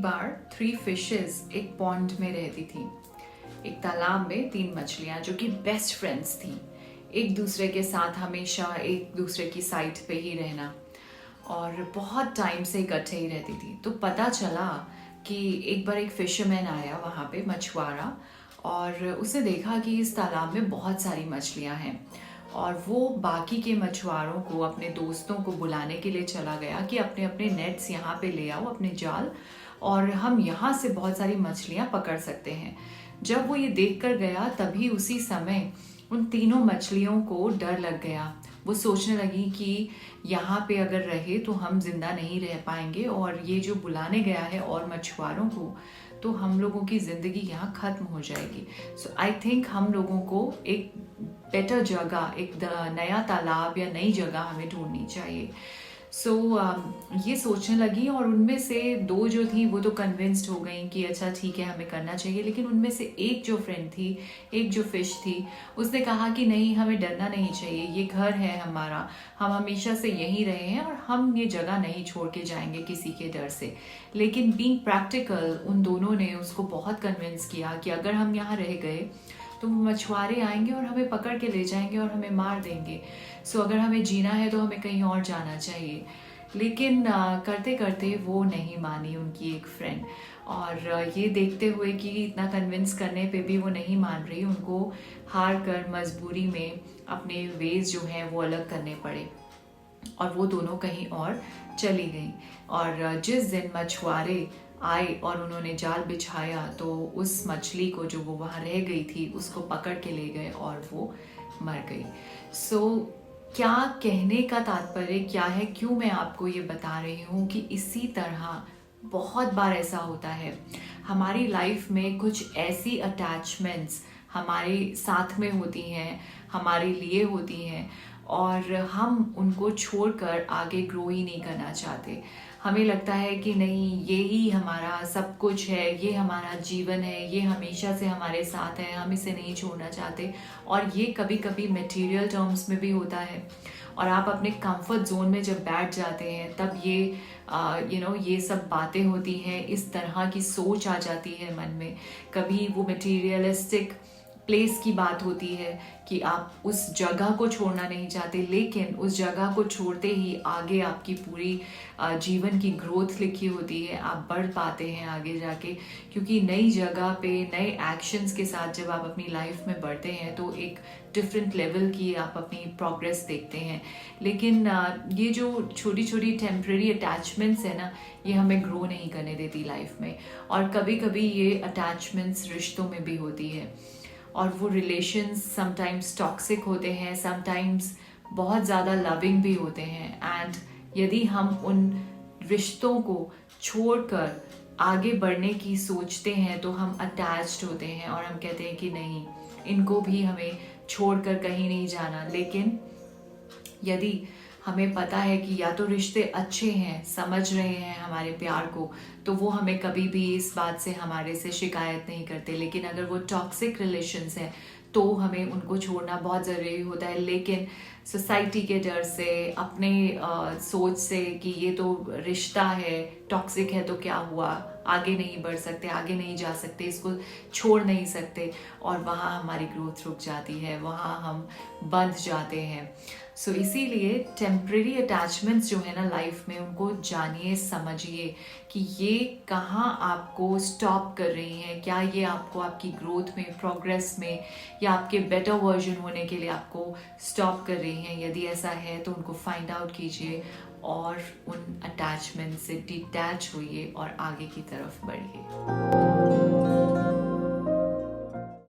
बार 3 fishes एक pond में रहती थी। एक तालाब में 3 मछलियां जो कि बेस्ट फ्रेंड्स थी, एक दूसरे के साथ हमेशा एक दूसरे की साइड पे ही रहना और बहुत टाइम से इकट्ठे ही रहती थी। तो पता चला कि एक बार एक फिशरमैन आया वहाँ पे, मछुआरा, और उसने देखा कि इस तालाब में बहुत सारी मछलियाँ हैं और वो बाकी के मछुआरों को, अपने दोस्तों को बुलाने के लिए चला गया कि अपने अपने नेट्स यहाँ पे ले आओ, अपने जाल, और हम यहाँ से बहुत सारी मछलियाँ पकड़ सकते हैं। जब वो ये देख कर गया तभी उसी समय उन तीनों मछलियों को डर लग गया। वो सोचने लगी कि यहाँ पे अगर रहे तो हम जिंदा नहीं रह पाएंगे और ये जो बुलाने गया है और मछुआरों को, तो हम लोगों की ज़िंदगी यहाँ ख़त्म हो जाएगी। सो आई थिंक हम लोगों को एक बेटर जगह, एक नया तालाब या नई जगह हमें ढूंढनी चाहिए। सो ये सोचने लगी और उनमें से 2 जो थी वो तो कन्विंस्ड हो गई कि अच्छा ठीक है हमें करना चाहिए, लेकिन उनमें से एक जो फ्रेंड थी, एक जो फिश थी, उसने कहा कि नहीं, हमें डरना नहीं चाहिए, ये घर है हमारा, हम हमेशा से यहीं रहे हैं और हम ये जगह नहीं छोड़ के जाएंगे किसी के डर से। लेकिन बीइंग प्रैक्टिकल उन दोनों ने उसको बहुत कन्विंस किया कि अगर हम यहाँ रह गए तो मछुआरे आएंगे और हमें पकड़ के ले जाएंगे और हमें मार देंगे। सो अगर हमें जीना है तो हमें कहीं और जाना चाहिए। लेकिन करते करते वो नहीं मानी उनकी एक फ्रेंड, और ये देखते हुए कि इतना कन्विंस करने पे भी वो नहीं मान रही, उनको हार कर मजबूरी में अपने वेज जो हैं वो अलग करने पड़े और वो दोनों कहीं और चली गई। और जिस दिन मछुआरे आए और उन्होंने जाल बिछाया तो उस मछली को, जो वो वहाँ रह गई थी, उसको पकड़ के ले गए और वो मर गई। सो क्या कहने का तात्पर्य क्या है, क्यों मैं आपको ये बता रही हूँ कि इसी तरह बहुत बार ऐसा होता है हमारी लाइफ में, कुछ ऐसी अटैचमेंट्स हमारे साथ में होती हैं, हमारे लिए होती हैं, और हम उनको छोड़कर आगे ग्रो ही नहीं करना चाहते। हमें लगता है कि नहीं, ये ही हमारा सब कुछ है, ये हमारा जीवन है, ये हमेशा से हमारे साथ है, हम इसे नहीं छोड़ना चाहते। और ये कभी कभी मटेरियल टर्म्स में भी होता है, और आप अपने कंफर्ट जोन में जब बैठ जाते हैं तब ये ये सब बातें होती हैं, इस तरह की सोच आ जाती है मन में। कभी वो मटेरियलिस्टिक प्लेस की बात होती है कि आप उस जगह को छोड़ना नहीं चाहते, लेकिन उस जगह को छोड़ते ही आगे आपकी पूरी जीवन की ग्रोथ लिखी होती है, आप बढ़ पाते हैं आगे जाके, क्योंकि नई जगह पे नए एक्शंस के साथ जब आप अपनी लाइफ में बढ़ते हैं तो एक डिफरेंट लेवल की आप अपनी प्रोग्रेस देखते हैं। लेकिन ये जो छोटी छोटी टेम्परेरी अटैचमेंट्स है ना, ये हमें ग्रो नहीं करने देती लाइफ में, और कभी कभी ये अटैचमेंट्स रिश्तों में भी होती है, और वो रिलेशंस समटाइम्स टॉक्सिक होते हैं, समटाइम्स बहुत ज़्यादा लविंग भी होते हैं। एंड यदि हम उन रिश्तों को छोड़कर आगे बढ़ने की सोचते हैं तो हम अटैच्ड होते हैं और हम कहते हैं कि नहीं, इनको भी हमें छोड़कर कहीं नहीं जाना। लेकिन यदि हमें पता है कि या तो रिश्ते अच्छे हैं, समझ रहे हैं हमारे प्यार को, तो वो हमें कभी भी इस बात से हमारे से शिकायत नहीं करते। लेकिन अगर वो टॉक्सिक रिलेशंस हैं तो हमें उनको छोड़ना बहुत ज़रूरी होता है। लेकिन सोसाइटी के डर से, अपने सोच से कि ये तो रिश्ता है, टॉक्सिक है तो क्या हुआ, आगे नहीं बढ़ सकते, आगे नहीं जा सकते, इसको छोड़ नहीं सकते, और वहाँ हमारी ग्रोथ रुक जाती है, वहाँ हम बंध जाते हैं। सो इसीलिए टेम्परेरी अटैचमेंट्स जो है ना लाइफ में, उनको जानिए, समझिए कि ये कहाँ आपको स्टॉप कर रही हैं। क्या ये आपको आपकी ग्रोथ में, प्रोग्रेस में, या आपके बेटर वर्जन होने के लिए आपको स्टॉप कर रही हैं। यदि ऐसा है तो उनको फाइंड आउट कीजिए और उन अटैचमेंट से डिटैच होइए और आगे की तरफ बढ़िए।